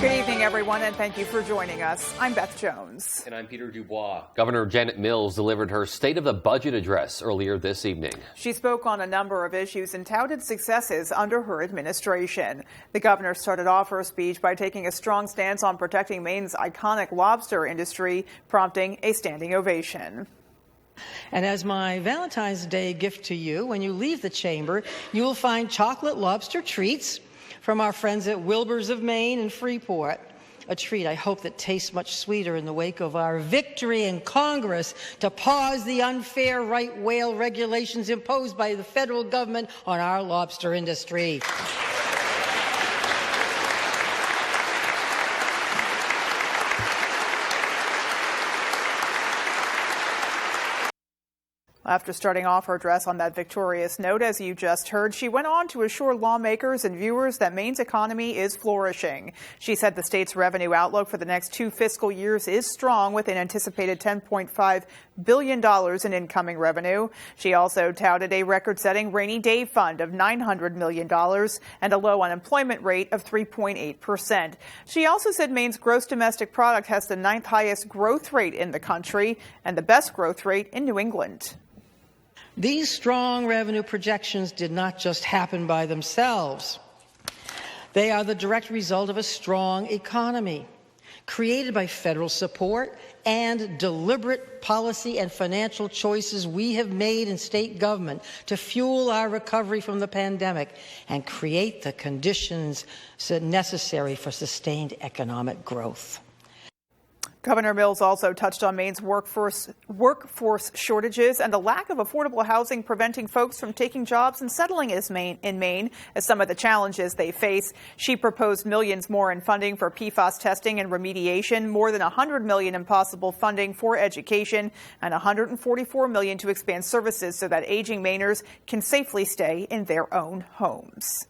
Good evening, everyone, and thank you for joining us. I'm Beth Jones. And I'm Peter Dubois. Governor Janet Mills delivered her State of the Budget address earlier this evening. She spoke on a number of issues and touted successes under her administration. The governor started off her speech by taking a strong stance on protecting Maine's iconic lobster industry, prompting a standing ovation. And as my Valentine's Day gift to you, when you leave the chamber, you will find chocolate lobster treats from our friends at Wilbur's of Maine and Freeport. A treat I hope that tastes much sweeter in the wake of our victory in Congress to pause the unfair right whale regulations imposed by the federal government on our lobster industry. After starting off her address on that victorious note, as you just heard, she went on to assure lawmakers and viewers that Maine's economy is flourishing. She said the state's revenue outlook for the next 2 fiscal years is strong, with an anticipated $10.5 billion in incoming revenue. She also touted a record-setting rainy day fund of $900 million and a low unemployment rate of 3.8%. She also said Maine's gross domestic product has the 9th highest growth rate in the country and the best growth rate in New England. These strong revenue projections did not just happen by themselves. They are the direct result of a strong economy, created by federal support and deliberate policy and financial choices we have made in state government to fuel our recovery from the pandemic and create the conditions necessary for sustained economic growth. Governor Mills also touched on Maine's workforce shortages and the lack of affordable housing preventing folks from taking jobs and settling in Maine as some of the challenges they face. She proposed millions more in funding for PFAS testing and remediation, more than $100 million in possible funding for education, and $144 million to expand services so that aging Mainers can safely stay in their own homes.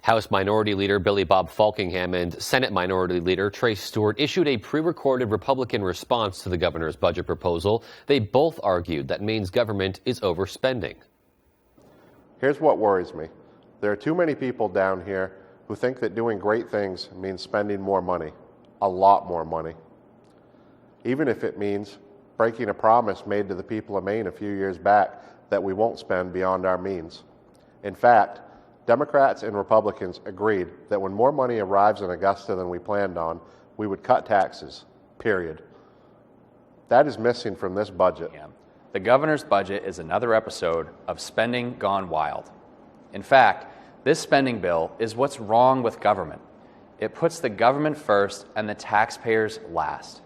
House Minority Leader Billy Bob Falkingham and Senate Minority Leader Trey Stewart issued a pre-recorded Republican response to the governor's budget proposal. They both argued that Maine's government is overspending. Here's what worries me. There are too many people down here who think that doing great things means spending more money, a lot more money. Even if it means breaking a promise made to the people of Maine a few years back that we won't spend beyond our means. In fact, Democrats and Republicans agreed that when more money arrives in Augusta than we planned on, we would cut taxes, period. That is missing from this budget. The governor's budget is another episode of spending gone wild. In fact, this spending bill is what's wrong with government. It puts the government first and the taxpayers last.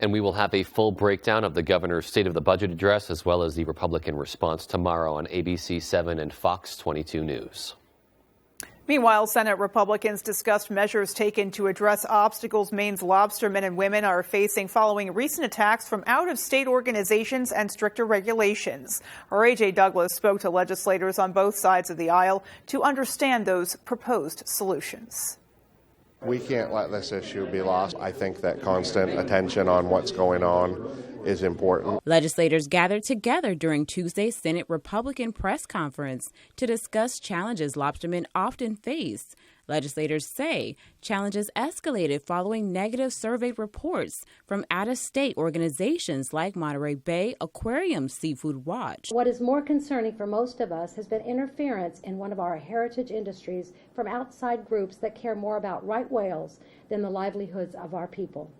And we will have a full breakdown of the governor's State of the Budget address as well as the Republican response tomorrow on ABC 7 and Fox 22 News. Meanwhile, Senate Republicans discussed measures taken to address obstacles Maine's lobstermen and women are facing following recent attacks from out-of-state organizations and stricter regulations. Our A.J. Douglas spoke to legislators on both sides of the aisle to understand those proposed solutions. We can't let this issue be lost. I think that constant attention on what's going on is important. Legislators gathered together during Tuesday's Senate Republican press conference to discuss challenges lobstermen often face. Legislators say challenges escalated following negative survey reports from out-of-state organizations like Monterey Bay Aquarium Seafood Watch. What is more concerning for most of us has been interference in one of our heritage industries from outside groups that care more about right whales than the livelihoods of our people.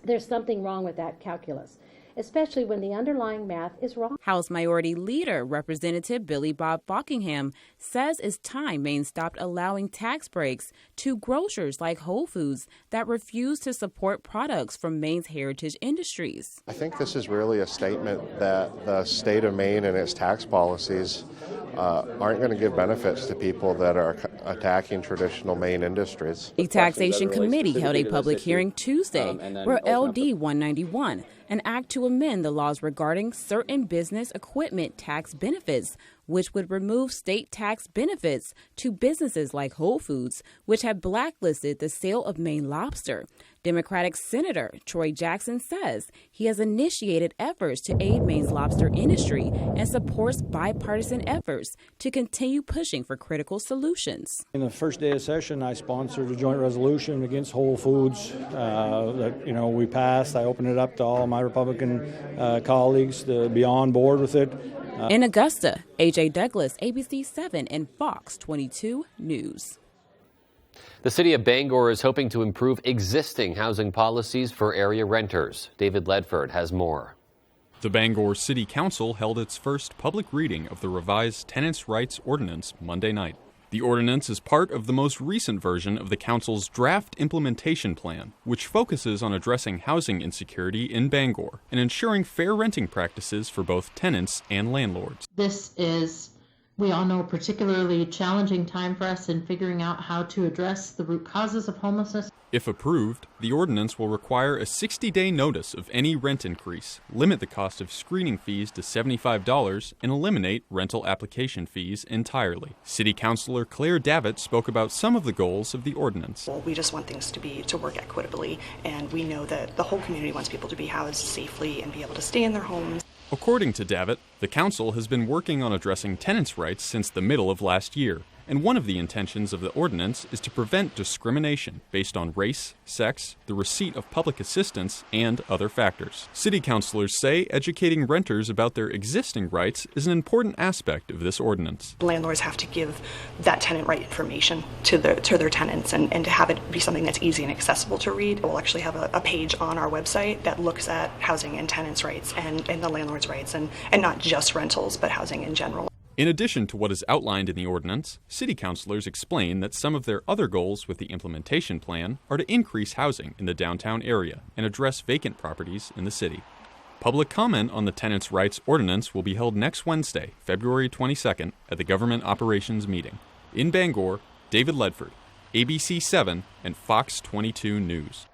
There's something wrong with that calculus, especially when the underlying math is wrong. House Minority Leader Representative Billy Bob Falkingham says it's time Maine stopped allowing tax breaks to grocers like Whole Foods that refuse to support products from Maine's heritage industries. I think this is really a statement that the state of Maine and its tax policies aren't going to give benefits to people that are attacking traditional Maine industries. The Taxation Committee held a public hearing Tuesday where LD 191, an act to amend the laws regarding certain business equipment tax benefits, which would remove state tax benefits to businesses like Whole Foods, which have blacklisted the sale of Maine lobster. Democratic Senator Troy Jackson says he has initiated efforts to aid Maine's lobster industry and supports bipartisan efforts to continue pushing for critical solutions. In the first day of session, I sponsored a joint resolution against Whole Foods that we passed. I opened it up to all my Republican colleagues to be on board with it. In Augusta, A.J. Douglas, ABC 7 and Fox 22 News. The city of Bangor is hoping to improve existing housing policies for area renters. David Ledford has more. The Bangor City Council held its first public reading of the revised Tenants' Rights Ordinance Monday night. The ordinance is part of the most recent version of the council's draft implementation plan, which focuses on addressing housing insecurity in Bangor and ensuring fair renting practices for both tenants and landlords. This is, we all know, a particularly challenging time for us in figuring out how to address the root causes of homelessness. If approved, the ordinance will require a 60-day notice of any rent increase, limit the cost of screening fees to $75, and eliminate rental application fees entirely. City Councilor Claire Davitt spoke about some of the goals of the ordinance. Well, we just want things to work equitably, and we know that the whole community wants people to be housed safely and be able to stay in their homes. According to Davitt, the council has been working on addressing tenants' rights since the middle of last year, and one of the intentions of the ordinance is to prevent discrimination based on race, sex, the receipt of public assistance, and other factors. City councilors say educating renters about their existing rights is an important aspect of this ordinance. Landlords have to give that tenant right information to their tenants and to have it be something that's easy and accessible to read. We'll actually have a page on our website that looks at housing and tenants' rights and the landlord's rights, and not just rentals, but housing in general. In addition to what is outlined in the ordinance, city councilors explain that some of their other goals with the implementation plan are to increase housing in the downtown area and address vacant properties in the city. Public comment on the Tenants' Rights Ordinance will be held next Wednesday, February 22nd, at the Government Operations Meeting. In Bangor, David Ledford, ABC 7 and Fox 22 News.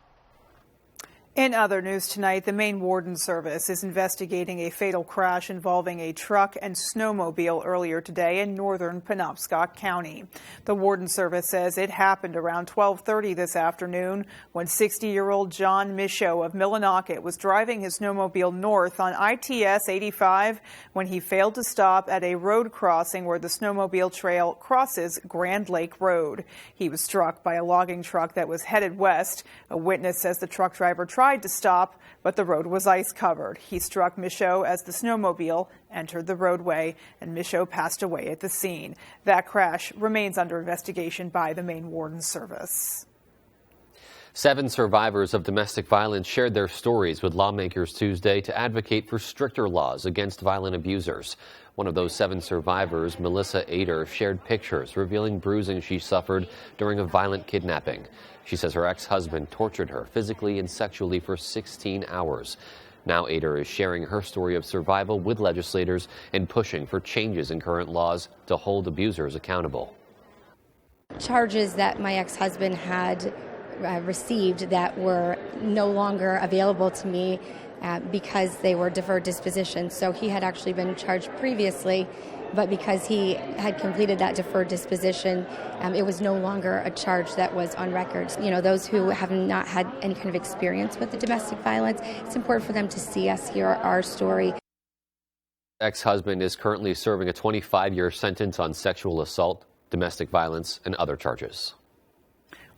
In other news tonight, the Maine Warden Service is investigating a fatal crash involving a truck and snowmobile earlier today in northern Penobscot County. The Warden Service says it happened around 12:30 this afternoon when 60-year-old John Michaud of Millinocket was driving his snowmobile north on ITS 85 when he failed to stop at a road crossing where the snowmobile trail crosses Grand Lake Road. He was struck by a logging truck that was headed west. A witness says the truck driver tried to stop, but the road was ice covered. He struck Michaud as the snowmobile entered the roadway, and Michaud passed away at the scene. That crash remains under investigation by the Maine Warden Service. 7 survivors of domestic violence shared their stories with lawmakers Tuesday to advocate for stricter laws against violent abusers. One of those 7 survivors, Melissa Ader, shared pictures revealing bruising she suffered during a violent kidnapping. She says her ex-husband tortured her physically and sexually for 16 hours. Now Ader is sharing her story of survival with legislators and pushing for changes in current laws to hold abusers accountable. Charges that my ex-husband had received that were no longer available to me because they were deferred disposition. So he had actually been charged previously, but because he had completed that deferred disposition, it was no longer a charge that was on record. You know, those who have not had any kind of experience with the domestic violence, it's important for them to see us, hear our story. Ex-husband is currently serving a 25-year sentence on sexual assault, domestic violence, and other charges.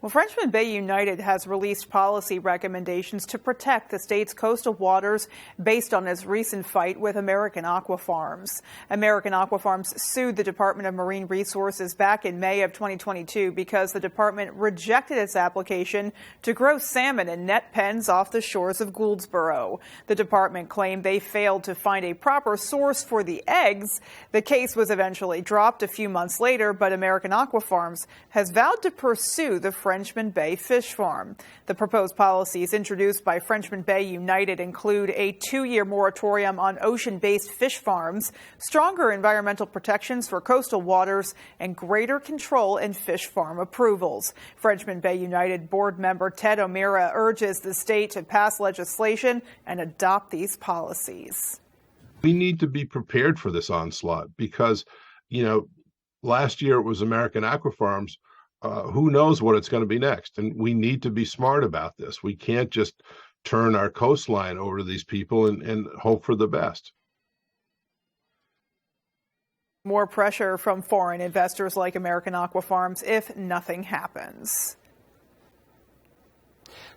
Well, Frenchman Bay United has released policy recommendations to protect the state's coastal waters based on its recent fight with American Aqua Farms. American Aqua Farms sued the Department of Marine Resources back in May of 2022 because the department rejected its application to grow salmon in net pens off the shores of Gouldsboro. The department claimed they failed to find a proper source for the eggs. The case was eventually dropped a few months later, but American Aqua Farms has vowed to pursue the Frenchman Bay Fish Farm. The proposed policies introduced by Frenchman Bay United include a 2-year moratorium on ocean-based fish farms, stronger environmental protections for coastal waters, and greater control in fish farm approvals. Frenchman Bay United board member Ted O'Meara urges the state to pass legislation and adopt these policies. We need to be prepared for this onslaught because last year it was American Aquafarms. Who knows what it's going to be next? And we need to be smart about this. We can't just turn our coastline over to these people and hope for the best. More pressure from foreign investors like American Aquafarms if nothing happens.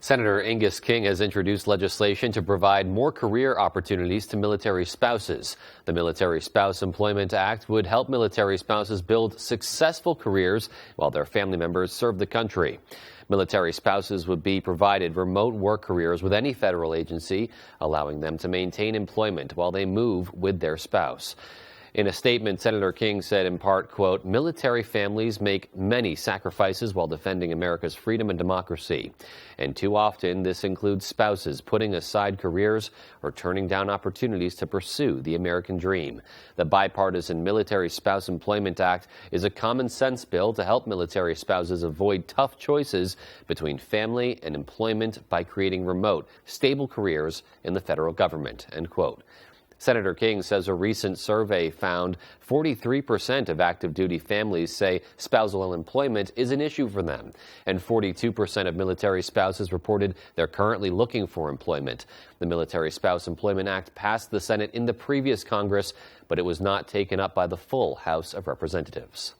Senator Angus King has introduced legislation to provide more career opportunities to military spouses. The Military Spouse Employment Act would help military spouses build successful careers while their family members serve the country. Military spouses would be provided remote work careers with any federal agency, allowing them to maintain employment while they move with their spouse. In a statement, Senator King said in part, quote, "Military families make many sacrifices while defending America's freedom and democracy. And too often, this includes spouses putting aside careers or turning down opportunities to pursue the American dream. The Bipartisan Military Spouse Employment Act is a common sense bill to help military spouses avoid tough choices between family and employment by creating remote, stable careers in the federal government," end quote. Senator King says a recent survey found 43% of active duty families say spousal employment is an issue for them, and 42% of military spouses reported they're currently looking for employment. The Military Spouse Employment Act passed the Senate in the previous Congress, but it was not taken up by the full House of Representatives.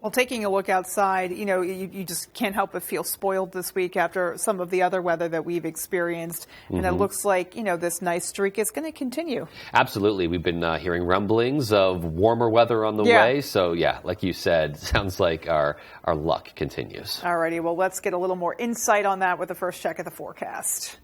Well, taking a look outside, you just can't help but feel spoiled this week after some of the other weather that we've experienced. And it looks like, this nice streak is going to continue. Absolutely. We've been hearing rumblings of warmer weather on the way. So, like you said, sounds like our luck continues. All righty. Well, let's get a little more insight on that with the first check of the forecast.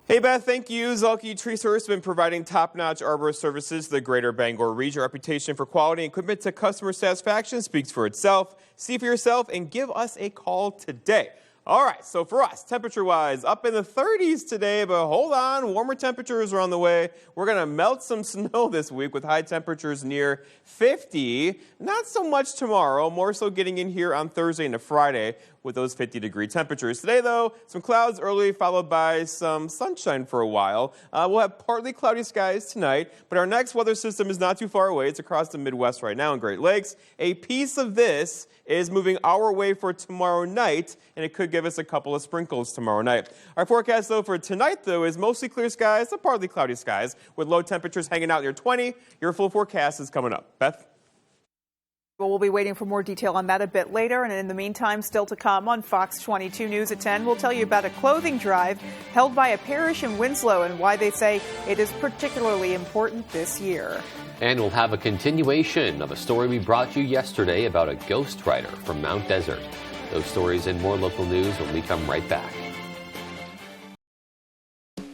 Hey, Beth, thank you. Zuelke Tree Source has been providing top-notch arborist services to the greater Bangor region. Our reputation for quality and commitment to customer satisfaction speaks for itself. See for yourself and give us a call today. All right, so for us, temperature-wise, up in the 30s today, but hold on, warmer temperatures are on the way. We're going to melt some snow this week with high temperatures near 50. Not so much tomorrow, more so getting in here on Thursday into Friday with those 50-degree temperatures. Today, though, some clouds early, followed by some sunshine for a while. We'll have partly cloudy skies tonight, but our next weather system is not too far away. It's across the Midwest right now in Great Lakes. A piece of this is moving our way for tomorrow night, and it could give us a couple of sprinkles tomorrow night. Our forecast, though, for tonight, though, is mostly clear skies to partly cloudy skies with low temperatures hanging out near 20. Your full forecast is coming up. Beth? Well, we'll be waiting for more detail on that a bit later. And in the meantime, still to come on Fox 22 News at 10, we'll tell you about a clothing drive held by a parish in Winslow and why they say it is particularly important this year. And we'll have a continuation of a story we brought you yesterday about a ghostwriter from Mount Desert. Those stories and more local news when we come right back.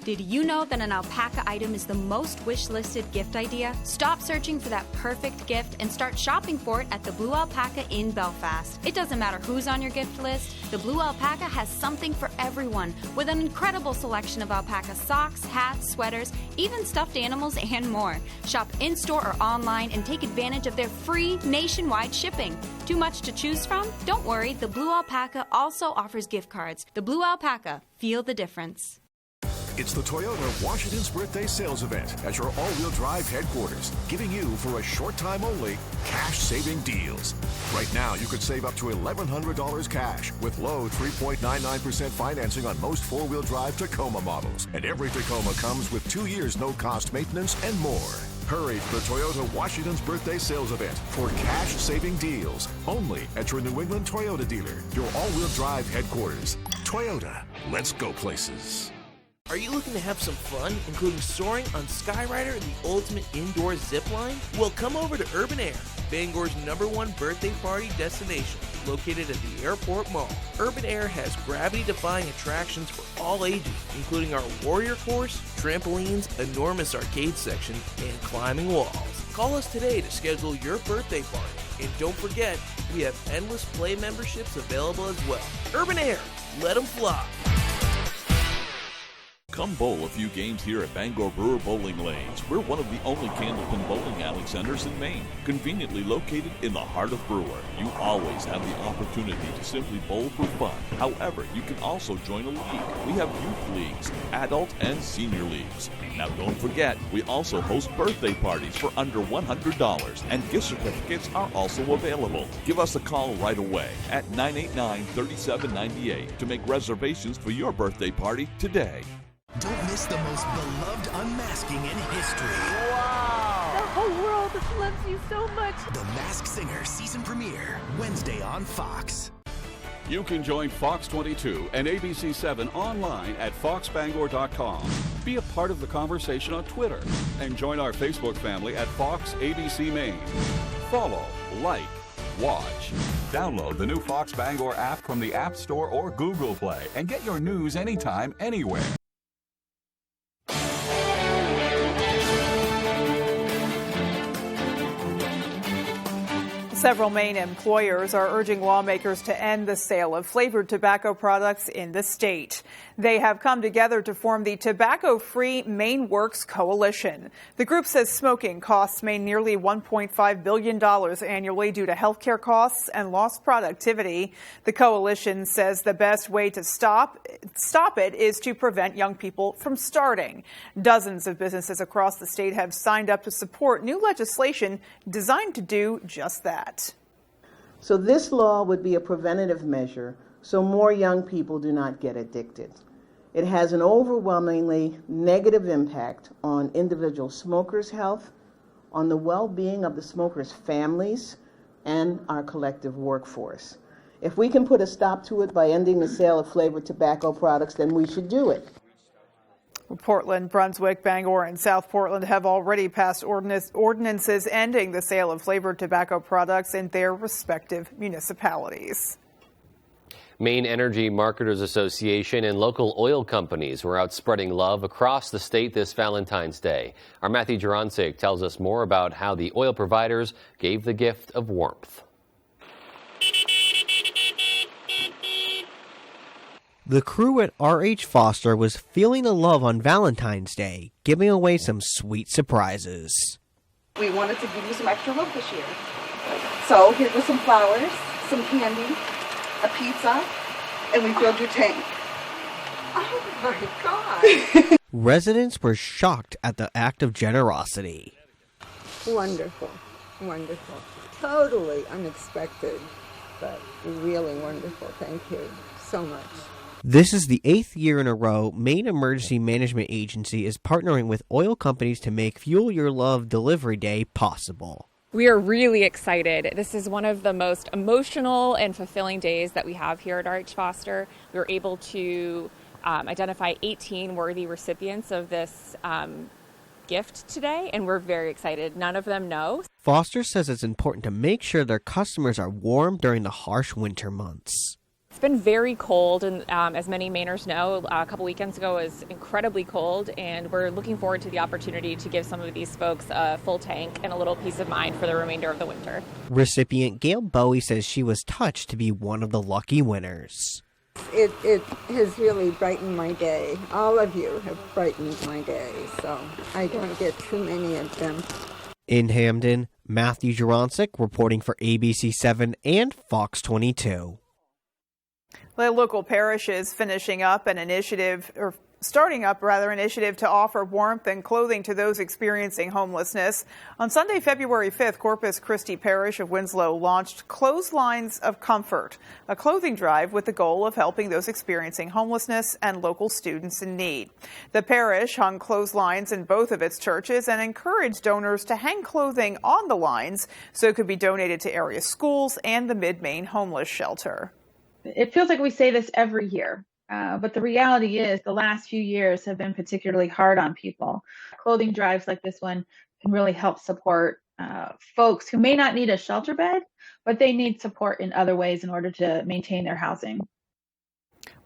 Did you know that an alpaca item is the most wish-listed gift idea? Stop searching for that perfect gift and start shopping for it at the Blue Alpaca in Belfast. It doesn't matter who's on your gift list, the Blue Alpaca has something for everyone with an incredible selection of alpaca socks, hats, sweaters, even stuffed animals and more. Shop in-store or online and take advantage of their free nationwide shipping. Too much to choose from? Don't worry, the Blue Alpaca also offers gift cards. The Blue Alpaca, feel the difference. It's the Toyota Washington's Birthday Sales Event at your all-wheel drive headquarters, giving you, for a short time only, cash-saving deals. Right now, you could save up to $1,100 cash with low 3.99% financing on most four-wheel drive Tacoma models. And every Tacoma comes with 2 years no-cost maintenance and more. Hurry to the Toyota Washington's Birthday Sales Event for cash-saving deals, only at your New England Toyota dealer, your all-wheel drive headquarters. Toyota, let's go places. Are you looking to have some fun, including soaring on Skyrider, the ultimate indoor zip line? Well, come over to Urban Air, Bangor's #1 birthday party destination, located at the Airport Mall. Urban Air has gravity-defying attractions for all ages, including our Warrior Course, trampolines, enormous arcade section, and climbing walls. Call us today to schedule your birthday party. And don't forget, we have endless play memberships available as well. Urban Air, let them fly. Come bowl a few games here at Bangor Brewer Bowling Lanes. We're one of the only candlepin bowling alley centers in Maine, conveniently located in the heart of Brewer. You always have the opportunity to simply bowl for fun. However, you can also join a league. We have youth leagues, adult and senior leagues. Now don't forget, we also host birthday parties for under $100, and gift certificates are also available. Give us a call right away at 989-3798 to make reservations for your birthday party today. Don't miss the most beloved unmasking in history. Wow! The whole world loves you so much. The Masked Singer season premiere, Wednesday on Fox. You can join Fox 22 and ABC 7 online at foxbangor.com. Be a part of the conversation on Twitter and join our Facebook family at Fox ABC Maine. Follow, like, watch. Download the new Fox Bangor app from the App Store or Google Play and get your news anytime, anywhere. Several Maine employers are urging lawmakers to end the sale of flavored tobacco products in the state. They have come together to form the Tobacco-Free Maine Works Coalition. The group says smoking costs Maine nearly $1.5 billion annually due to healthcare costs and lost productivity. The coalition says the best way to stop it is to prevent young people from starting. Dozens of businesses across the state have signed up to support new legislation designed to do just that. So this law would be a preventative measure so more young people do not get addicted. It has an overwhelmingly negative impact on individual smokers' health, on the well-being of the smokers' families, and our collective workforce. If we can put a stop to it by ending the sale of flavored tobacco products, then we should do it. Portland, Brunswick, Bangor, and South Portland have already passed ordinances ending the sale of flavored tobacco products in their respective municipalities. Maine Energy Marketers Association and local oil companies were out spreading love across the state this Valentine's Day. Our Matthew Jurancic tells us more about how the oil providers gave the gift of warmth. The crew at R.H. Foster was feeling the love on Valentine's Day, giving away some sweet surprises. We wanted to give you some extra love this year. So here were some flowers, some candy, a pizza, and we filled your tank. Oh my God! Residents were shocked at the act of generosity. Wonderful, wonderful. Totally unexpected, but really wonderful. Thank you so much. This is the 8th year in a row Maine Emergency Management Agency is partnering with oil companies to make Fuel Your Love Delivery Day possible. We are really excited. This is one of the most emotional and fulfilling days that we have here at R.H. Foster. We were able to identify 18 worthy recipients of this gift today, and we're very excited. None of them know. Foster says it's important to make sure their customers are warm during the harsh winter months. It's been very cold, and as many Mainers know, a couple weekends ago it was incredibly cold, and we're looking forward to the opportunity to give some of these folks a full tank and a little peace of mind for the remainder of the winter. Recipient Gail Bowie says she was touched to be one of the lucky winners. It has really brightened my day. All of you have brightened my day, so I don't get too many of them. In Hamden, Matthew Jurancic reporting for ABC 7 and Fox 22. The local parish is starting up an initiative to offer warmth and clothing to those experiencing homelessness. On Sunday, February 5th, Corpus Christi Parish of Winslow launched Clotheslines of Comfort, a clothing drive with the goal of helping those experiencing homelessness and local students in need. The parish hung clotheslines in both of its churches and encouraged donors to hang clothing on the lines so it could be donated to area schools and the Mid-Maine Homeless Shelter. It feels like we say this every year, but the reality is the last few years have been particularly hard on people. Clothing drives like this one can really help support folks who may not need a shelter bed, but they need support in other ways in order to maintain their housing.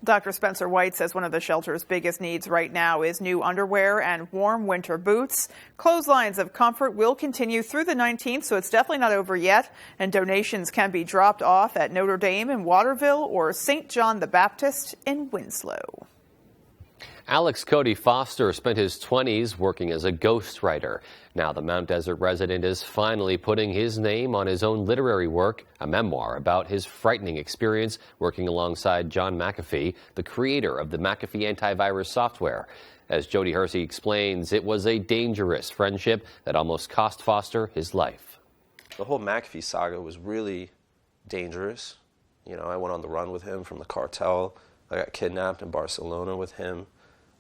Dr. Spencer White says one of the shelter's biggest needs right now is new underwear and warm winter boots. Clotheslines of Comfort will continue through the 19th, so it's definitely not over yet. And donations can be dropped off at Notre Dame in Waterville or St. John the Baptist in Winslow. Alex Cody Foster spent his 20s working as a ghostwriter. Now the Mount Desert resident is finally putting his name on his own literary work, a memoir about his frightening experience working alongside John McAfee, the creator of the McAfee antivirus software. As Jody Hersey explains, it was a dangerous friendship that almost cost Foster his life. The whole McAfee saga was really dangerous. You know, I went on the run with him from the cartel. I got kidnapped in Barcelona with him.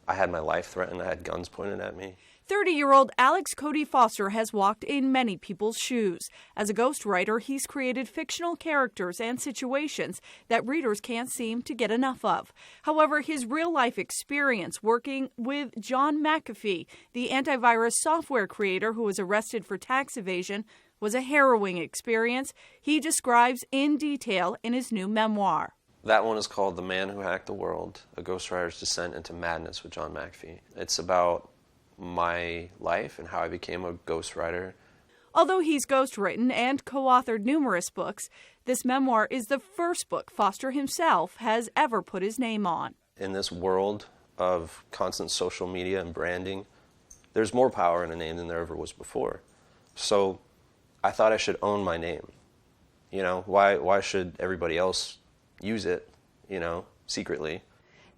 I had my life threatened. I had guns pointed at me. 30-year-old Alex Cody Foster has walked in many people's shoes. As a ghostwriter, he's created fictional characters and situations that readers can't seem to get enough of. However, his real-life experience working with John McAfee, the antivirus software creator who was arrested for tax evasion, was a harrowing experience he describes in detail in his new memoir. That one is called The Man Who Hacked the World, A Ghostwriter's Descent into Madness with John McAfee. It's about my life and how I became a ghostwriter. Although he's ghostwritten and co-authored numerous books, this memoir is the first book Foster himself has ever put his name on. In this world of constant social media and branding, there's more power in a name than there ever was before. So I thought I should own my name. You know, why should everybody else use it, you know, secretly?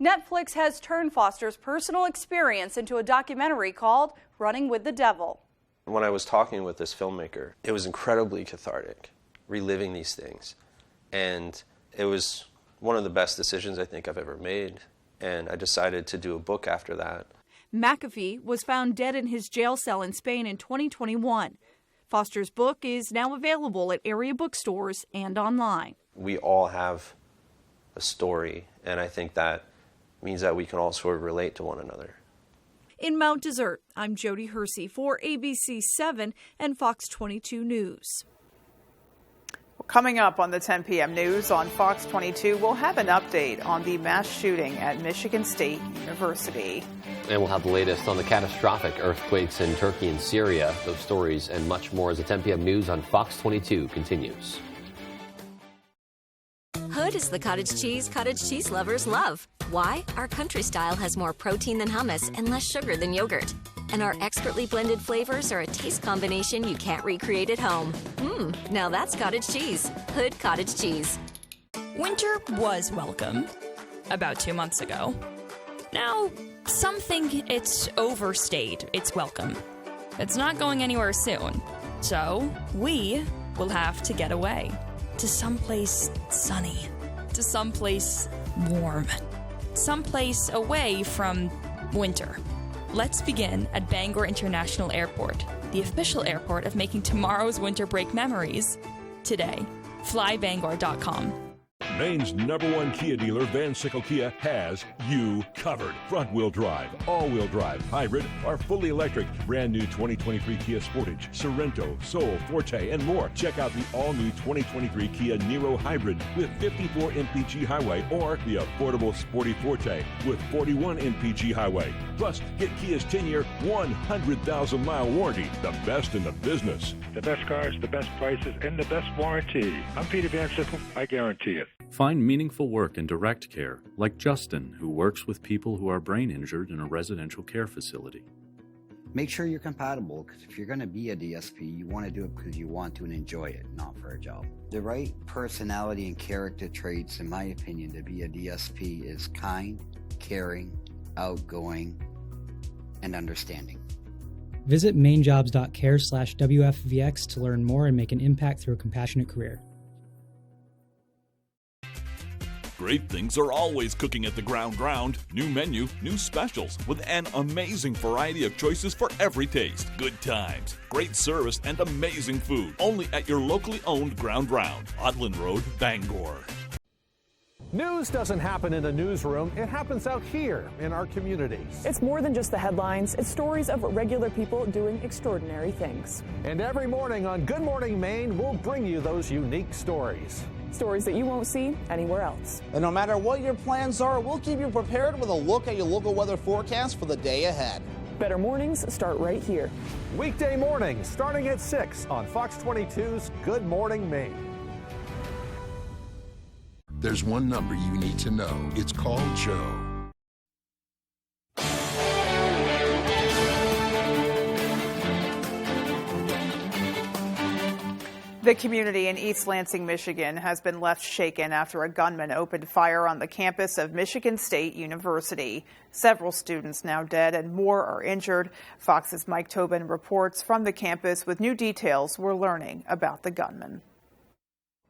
Netflix has turned Foster's personal experience into a documentary called Running with the Devil. When I was talking with this filmmaker, it was incredibly cathartic, reliving these things. And it was one of the best decisions I think I've ever made. And I decided to do a book after that. McAfee was found dead in his jail cell in Spain in 2021. Foster's book is now available at area bookstores and online. We all have a story, and I think that means that we can all sort of relate to one another. In Mount Desert, I'm Jody Hersey for ABC 7 and Fox 22 News. Coming up on the 10 p.m. news on Fox 22, we'll have an update on the mass shooting at Michigan State University. And we'll have the latest on the catastrophic earthquakes in Turkey and Syria. Those stories and much more as the 10 p.m. news on Fox 22 continues. Hood is the cottage cheese lovers love. Why? Our country style has more protein than hummus and less sugar than yogurt. And our expertly blended flavors are a taste combination you can't recreate at home. Now that's cottage cheese. Hood cottage cheese. Winter was welcome about 2 months ago. Now, some think it's overstayed its welcome. It's not going anywhere soon. So, we will have to get away. To someplace sunny. To someplace warm. Someplace away from winter. Let's begin at Bangor International Airport, the official airport of making tomorrow's winter break memories. Today, flybangor.com. Maine's #1 Kia dealer, Van Sickle Kia, has you covered. Front-wheel drive, all-wheel drive, hybrid, or fully electric. Brand new 2023 Kia Sportage, Sorento, Soul, Forte, and more. Check out the all-new 2023 Kia Niro Hybrid with 54 mpg highway, or the affordable Sporty Forte with 41 mpg highway. Plus, get Kia's 10-year, 100,000-mile warranty, the best in the business. The best cars, the best prices, and the best warranty. I'm Peter Van Sickle. I guarantee it. Find meaningful work in direct care, like Justin, who works with people who are brain injured in a residential care facility. Make sure you're compatible, because if you're going to be a DSP, you want to do it because you want to and enjoy it, not for a job. The right personality and character traits, in my opinion, to be a DSP is kind, caring, outgoing, and understanding. Visit mainjobs.care/WFVX to learn more and make an impact through a compassionate career. Great things are always cooking at the Ground. New menu, new specials, with an amazing variety of choices for every taste. Good times, great service, and amazing food. Only at your locally owned Ground, Odland Road, Bangor. News doesn't happen in a newsroom, it happens out here in our communities. It's more than just the headlines, it's stories of regular people doing extraordinary things. And every morning on Good Morning Maine, we'll bring you those unique stories. Stories that you won't see anywhere else. And no matter what your plans are, we'll keep you prepared with a look at your local weather forecast for the day ahead. Better mornings start right here. Weekday mornings starting at 6 on Fox 22's Good Morning Maine. There's one number you need to know. It's called Joe. The community in East Lansing, Michigan has been left shaken after a gunman opened fire on the campus of Michigan State University. Several students now dead and more are injured. Fox's Mike Tobin reports from the campus with new details we're learning about the gunman.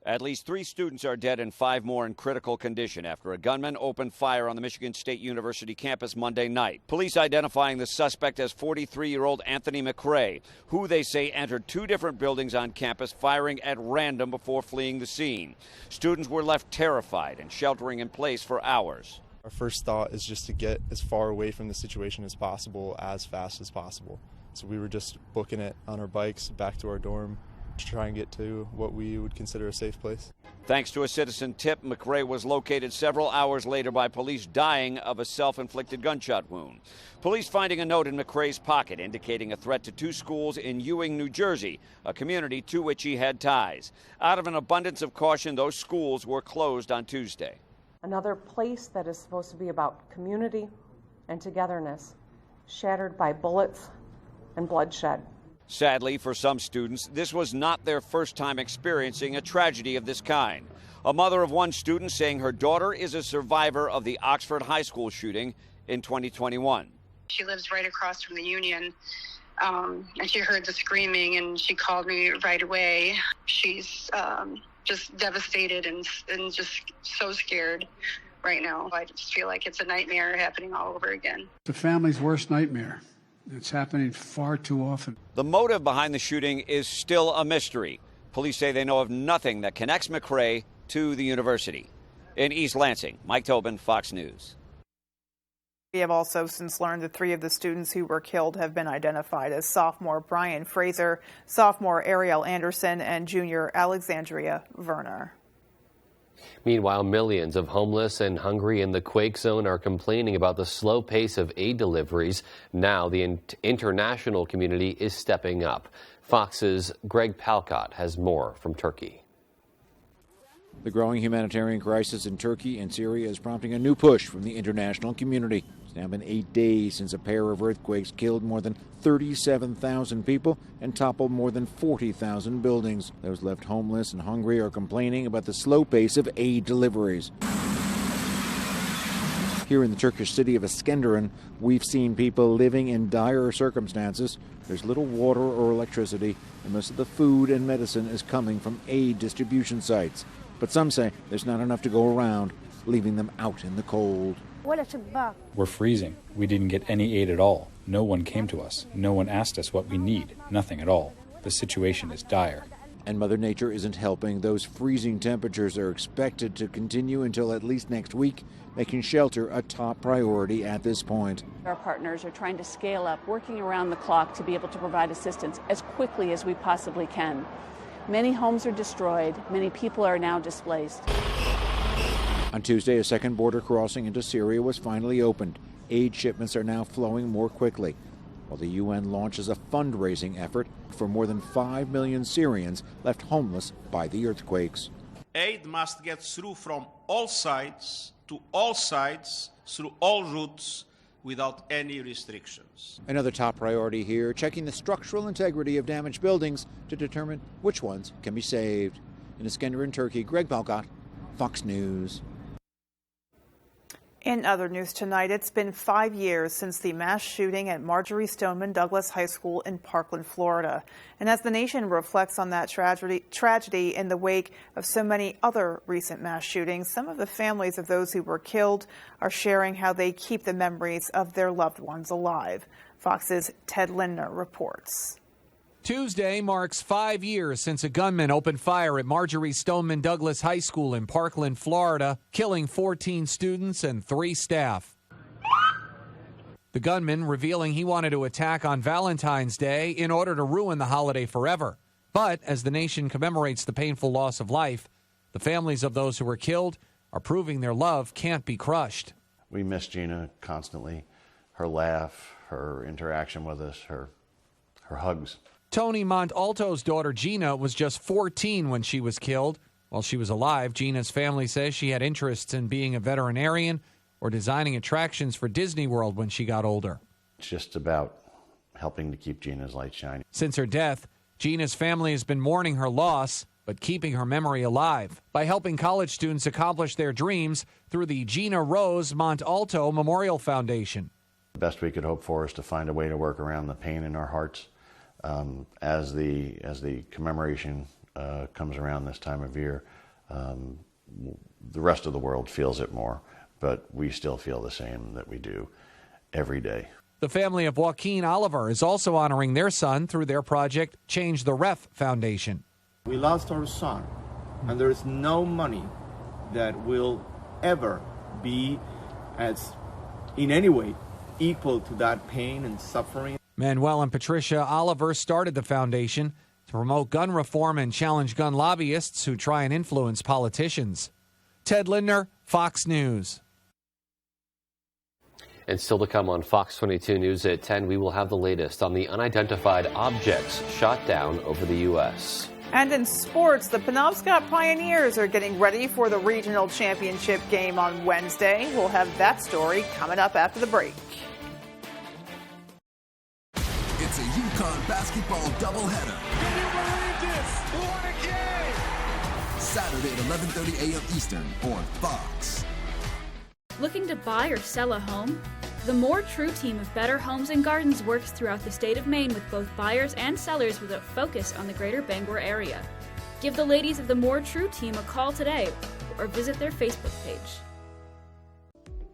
At least 3 students are dead and 5 more in critical condition after a gunman opened fire on the Michigan State University campus Monday night. Police identifying the suspect as 43-year-old Anthony McRae, who they say entered 2 different buildings on campus, firing at random before fleeing the scene. Students were left terrified and sheltering in place for hours. Our first thought is just to get as far away from the situation as possible, as fast as possible. So we were just booking it on our bikes back to our dorm, to try and get to what we would consider a safe place. Thanks to a citizen tip, McRae was located several hours later by police dying of a self-inflicted gunshot wound. Police finding a note in McRae's pocket indicating a threat to 2 schools in Ewing, New Jersey, a community to which he had ties. Out of an abundance of caution, those schools were closed on Tuesday. Another place that is supposed to be about community and togetherness, shattered by bullets and bloodshed. Sadly, for some students, this was not their first time experiencing a tragedy of this kind. A mother of one student saying her daughter is a survivor of the Oxford High School shooting in 2021. She lives right across from the Union, and she heard the screaming, and she called me right away. She's just devastated and just so scared right now. I just feel like it's a nightmare happening all over again. The family's worst nightmare. It's happening far too often. The motive behind the shooting is still a mystery. Police say they know of nothing that connects McRae to the university. In East Lansing, Mike Tobin, Fox News. We have also since learned that 3 of the students who were killed have been identified as sophomore Brian Fraser, sophomore Ariel Anderson, and junior Alexandria Werner. Meanwhile, millions of homeless and hungry in the quake zone are complaining about the slow pace of aid deliveries. Now the international community is stepping up. Fox's Greg Palcott has more from Turkey. The growing humanitarian crisis in Turkey and Syria is prompting a new push from the international community. It's now been 8 days since a pair of earthquakes killed more than 37,000 people and toppled more than 40,000 buildings. Those left homeless and hungry are complaining about the slow pace of aid deliveries. Here in the Turkish city of Iskenderun, we've seen people living in dire circumstances. There's little water or electricity, and most of the food and medicine is coming from aid distribution sites. But some say there's not enough to go around, leaving them out in the cold. We're freezing. We didn't get any aid at all. No one came to us. No one asked us what we need. Nothing at all. The situation is dire. And Mother Nature isn't helping. Those freezing temperatures are expected to continue until at least next week, making shelter a top priority at this point. Our partners are trying to scale up, working around the clock to be able to provide assistance as quickly as we possibly can. Many homes are destroyed. Many people are now displaced. On Tuesday, a second border crossing into Syria was finally opened. Aid shipments are now flowing more quickly, while the UN launches a fundraising effort for more than 5 million Syrians left homeless by the earthquakes. Aid must get through from all sides to all sides through all routes without any restrictions. Another top priority here, checking the structural integrity of damaged buildings to determine which ones can be saved. In Iskenderun, Turkey, Greg Palcott, Fox News. In other news tonight, it's been 5 years since the mass shooting at Marjory Stoneman Douglas High School in Parkland, Florida. And as the nation reflects on that tragedy in the wake of so many other recent mass shootings, some of the families of those who were killed are sharing how they keep the memories of their loved ones alive. Fox's Ted Lindner reports. Tuesday marks 5 years since a gunman opened fire at Marjory Stoneman Douglas High School in Parkland, Florida, killing 14 students and 3 staff. The gunman revealing he wanted to attack on Valentine's Day in order to ruin the holiday forever. But as the nation commemorates the painful loss of life, the families of those who were killed are proving their love can't be crushed. We miss Gina constantly. Her laugh, her interaction with us, her hugs. Tony Montalto's daughter Gina was just 14 when she was killed. While she was alive, Gina's family says she had interests in being a veterinarian or designing attractions for Disney World when she got older. It's just about helping to keep Gina's light shining. Since her death, Gina's family has been mourning her loss, but keeping her memory alive by helping college students accomplish their dreams through the Gina Rose Mont Alto Memorial Foundation. The best we could hope for is to find a way to work around the pain in our hearts as the commemoration comes around this time of year. The rest of the world feels it more, but we still feel the same that we do every day. The family of Joaquin Oliver is also honoring their son through their project Change the Ref Foundation. We lost our son, and there is no money that will ever be as in any way equal to that pain and suffering. Manuel and Patricia Oliver started the foundation to promote gun reform and challenge gun lobbyists who try and influence politicians. Ted Lindner, Fox News. And still to come on Fox 22 News at 10, we will have the latest on the unidentified objects shot down over the U.S. And in sports, the Penobscot Pioneers are getting ready for the regional championship game on Wednesday. We'll have that story coming up after the break. It's a UConn basketball doubleheader. Can you believe this? What a game! Saturday at 11:30 a.m. Eastern on Fox. Looking to buy or sell a home? The More True team of Better Homes and Gardens works throughout the state of Maine with both buyers and sellers with a focus on the greater Bangor area. Give the ladies of the More True team a call today or visit their Facebook page.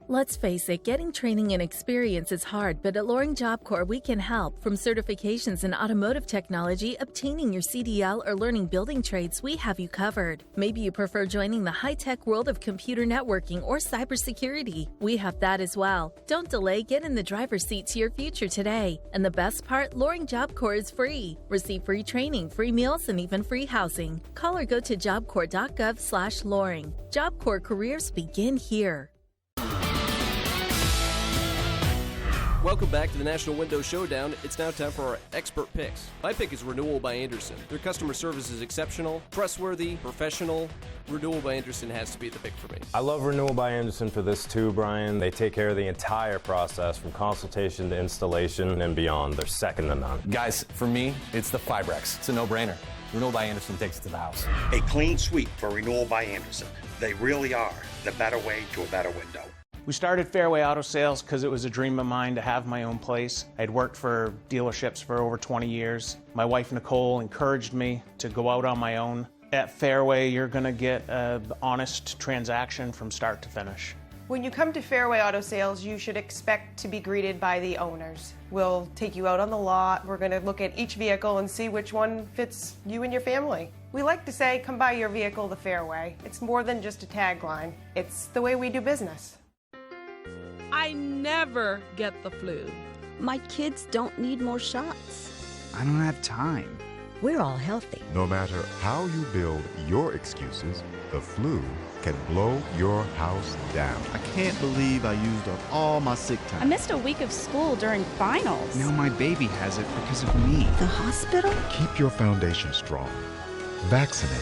Let's face it, getting training and experience is hard, but at Loring Job Corps we can help. From certifications in automotive technology, obtaining your CDL, or learning building trades, we have you covered. Maybe you prefer joining the high-tech world of computer networking or cybersecurity. We have that as well. Don't delay, get in the driver's seat to your future today. And the best part, Loring Job Corps is free. Receive free training, free meals, and even free housing. Call or go to jobcorps.gov/Loring. Job Corps careers begin here. Welcome back to the National Window Showdown. It's now time for our expert picks. My pick is Renewal by Andersen. Their customer service is exceptional, trustworthy, professional. Renewal by Andersen has to be the pick for me. I love Renewal by Andersen for this too, Brian. They take care of the entire process from consultation to installation and beyond. They're second to none. Guys, for me, it's the Fibrex. It's a no-brainer. Renewal by Andersen takes it to the house. A clean sweep for Renewal by Andersen. They really are the better way to a better window. We started Fairway Auto Sales because it was a dream of mine to have my own place. I'd worked for dealerships for over 20 years. My wife Nicole encouraged me to go out on my own. At Fairway, you're going to get an honest transaction from start to finish. When you come to Fairway Auto Sales, you should expect to be greeted by the owners. We'll take you out on the lot. We're going to look at each vehicle and see which one fits you and your family. We like to say, come buy your vehicle the Fairway. It's more than just a tagline. It's the way we do business. I never get the flu. My kids don't need more shots. I don't have time. We're all healthy. No matter how you build your excuses, the flu can blow your house down. I can't believe I used up all my sick time. I missed a week of school during finals. Now my baby has it because of me. The hospital? Keep your foundation strong. Vaccinate.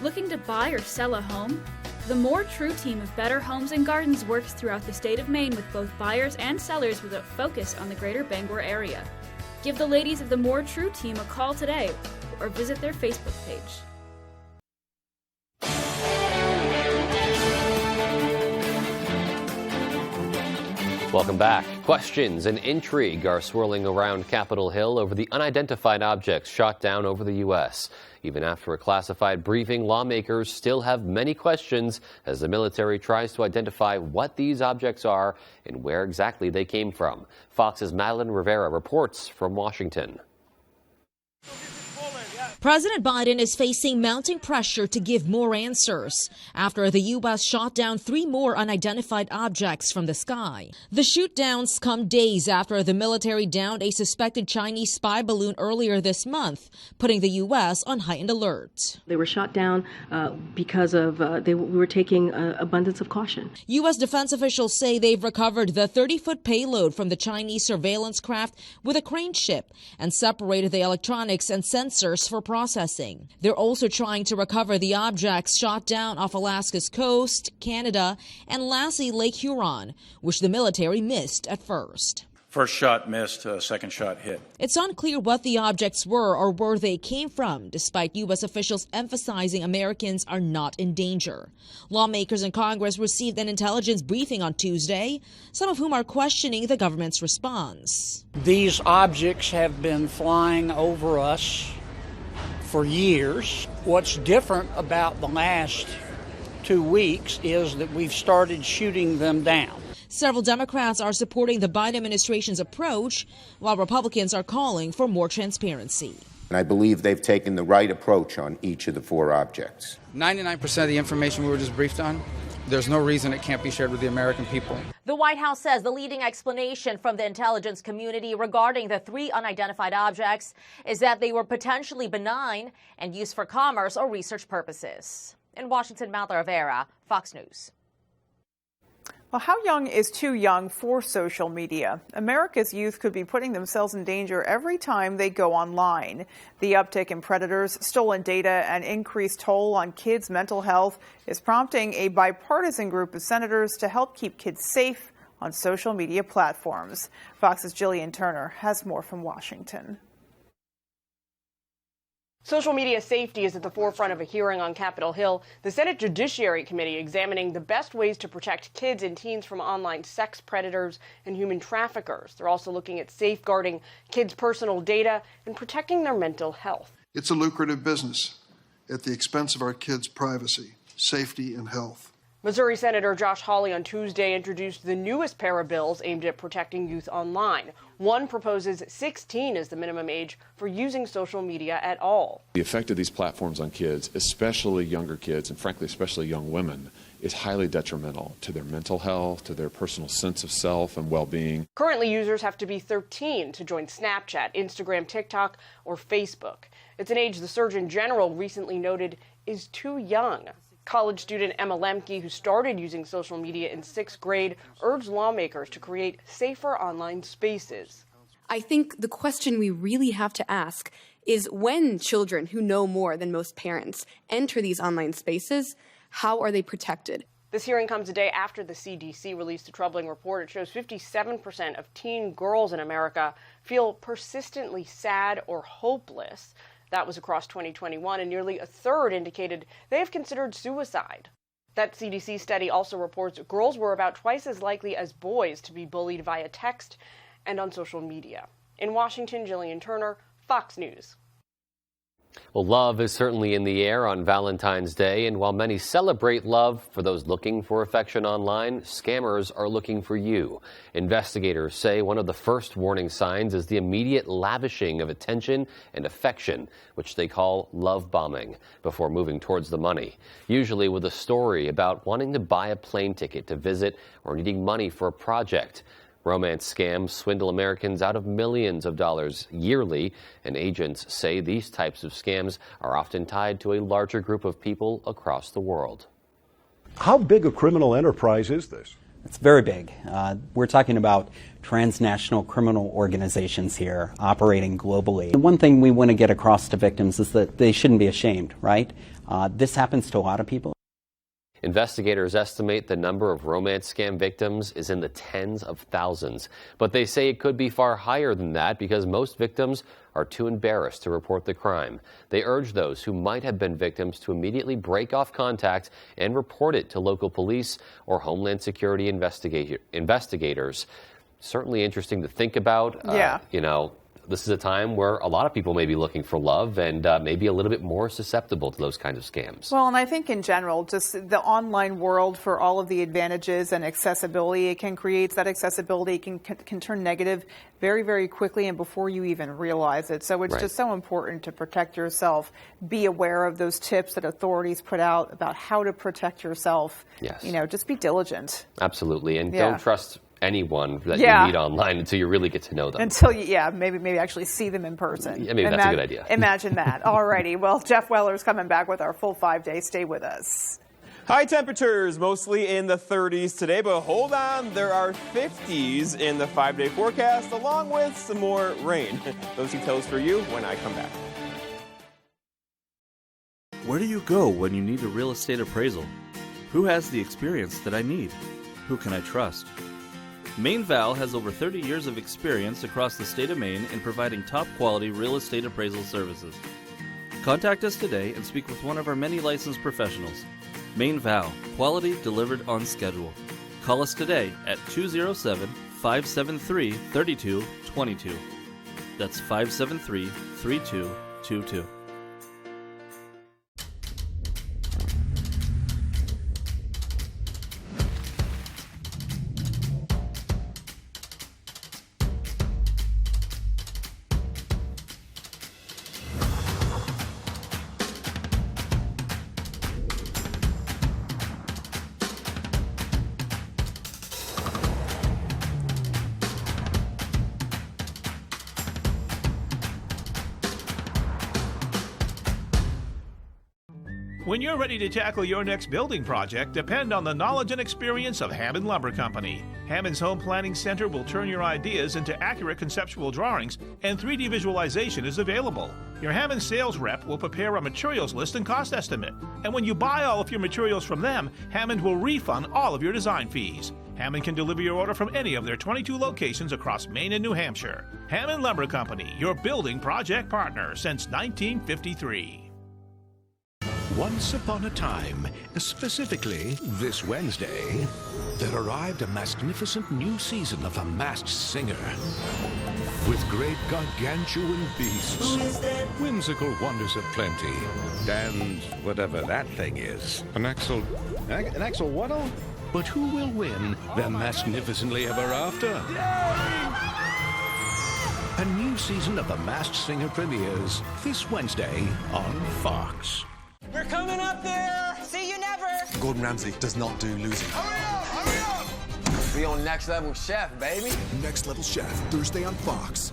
Looking to buy or sell a home? The More True team of Better Homes and Gardens works throughout the state of Maine with both buyers and sellers with a focus on the greater Bangor area. Give the ladies of the More True team a call today or visit their Facebook page. Welcome back. Questions and intrigue are swirling around Capitol Hill over the unidentified objects shot down over the U.S. Even after a classified briefing, lawmakers still have many questions as the military tries to identify what these objects are and where exactly they came from. Fox's Madeline Rivera reports from Washington. President Biden is facing mounting pressure to give more answers after the U.S. shot down 3 more unidentified objects from the sky. The shoot-downs come days after the military downed a suspected Chinese spy balloon earlier this month, putting the U.S. on heightened alert. They were shot down because of we were taking abundance of caution. U.S. defense officials say they've recovered the 30-foot payload from the Chinese surveillance craft with a crane ship and separated the electronics and sensors for processing. They're also trying to recover the objects shot down off Alaska's coast, Canada, and lastly Lake Huron, which the military missed at first. First shot missed, second shot hit. It's unclear what the objects were or where they came from, despite U.S. officials emphasizing Americans are not in danger. Lawmakers in Congress received an intelligence briefing on Tuesday, some of whom are questioning the government's response. These objects have been flying over us for years. What's different about the last 2 weeks is that we've started shooting them down. Several Democrats are supporting the Biden administration's approach, while Republicans are calling for more transparency. And I believe they've taken the right approach on each of the 4 objects. 99% of the information we were just briefed on, there's no reason it can't be shared with the American people. The White House says the leading explanation from the intelligence community regarding the 3 unidentified objects is that they were potentially benign and used for commerce or research purposes. In Washington, Malta Rivera, Fox News. Well, how young is too young for social media? America's youth could be putting themselves in danger every time they go online. The uptick in predators, stolen data, and increased toll on kids' mental health is prompting a bipartisan group of senators to help keep kids safe on social media platforms. Fox's Jillian Turner has more from Washington. Social media safety is at the forefront of a hearing on Capitol Hill. The Senate Judiciary Committee examining the best ways to protect kids and teens from online sex predators and human traffickers. They're also looking at safeguarding kids' personal data and protecting their mental health. It's a lucrative business at the expense of our kids' privacy, safety, and health. Missouri Senator Josh Hawley on Tuesday introduced the newest pair of bills aimed at protecting youth online. One proposes 16 as the minimum age for using social media at all. The effect of these platforms on kids, especially younger kids, and frankly, especially young women, is highly detrimental to their mental health, to their personal sense of self and well-being. Currently, users have to be 13 to join Snapchat, Instagram, TikTok, or Facebook. It's an age the Surgeon General recently noted is too young. College student Emma Lemke, who started using social media in 6th grade, urged lawmakers to create safer online spaces. I think the question we really have to ask is when children who know more than most parents enter these online spaces, how are they protected? This hearing comes a day after the CDC released a troubling report. It shows 57% of teen girls in America feel persistently sad or hopeless. That was across 2021, and nearly a third indicated they have considered suicide. That CDC study also reports girls were about twice as likely as boys to be bullied via text and on social media. In Washington, Jillian Turner, Fox News. Well, love is certainly in the air on Valentine's Day, and while many celebrate love, for those looking for affection online, scammers are looking for you. Investigators say one of the first warning signs is the immediate lavishing of attention and affection, which they call love bombing, before moving towards the money, usually with a story about wanting to buy a plane ticket to visit or needing money for a project. Romance scams swindle Americans out of millions of dollars yearly, and agents say these types of scams are often tied to a larger group of people across the world. How big a criminal enterprise is this? It's very big. We're talking about transnational criminal organizations here operating globally. The one thing we want to get across to victims is that they shouldn't be ashamed, right? This happens to a lot of people. Investigators estimate the number of romance scam victims is in the tens of thousands, but they say it could be far higher than that because most victims are too embarrassed to report the crime. They urge those who might have been victims to immediately break off contact and report it to local police or Homeland Security investigators. Certainly interesting to think about. This is a time where a lot of people may be looking for love and maybe a little bit more susceptible to those kinds of scams. Well, and I think in general, just the online world, for all of the advantages and accessibility it can create, that accessibility can turn negative very, very quickly and before you even realize it. So it's just so important to protect yourself. Be aware of those tips that authorities put out about how to protect yourself. Yes. Just be diligent. Absolutely. And don't trust anyone that you meet online until you really get to know them. Until maybe actually see them in person. Yeah, maybe that's a good idea. Imagine that. All righty. Well, Jeff Weller's coming back with our full 5-day. Stay with us. High temperatures mostly in the 30s today, but hold on, there are 50s in the 5-day forecast, along with some more rain. Those details for you when I come back. Where do you go when you need a real estate appraisal? Who has the experience that I need? Who can I trust? Maine Val has over 30 years of experience across the state of Maine in providing top-quality real estate appraisal services. Contact us today and speak with one of our many licensed professionals. Maine Val, quality delivered on schedule. Call us today at 207-573-3222. That's 573-3222. When you're ready to tackle your next building project, depend on the knowledge and experience of Hammond Lumber Company. Hammond's Home Planning Center will turn your ideas into accurate conceptual drawings, and 3D visualization is available. Your Hammond sales rep will prepare a materials list and cost estimate. And when you buy all of your materials from them, Hammond will refund all of your design fees. Hammond can deliver your order from any of their 22 locations across Maine and New Hampshire. Hammond Lumber Company, your building project partner since 1953. Once upon a time, specifically this Wednesday, there arrived a magnificent new season of The Masked Singer. With great gargantuan beasts, whimsical wonders of plenty, and whatever that thing is. An axle what-o? But who will win the Magnificently Ever After? A new season of The Masked Singer premieres this Wednesday on Fox. We're coming up there! See you never! Gordon Ramsay does not do losing. Hurry up! Hurry up! We on Next Level Chef, baby. Next Level Chef, Thursday on Fox.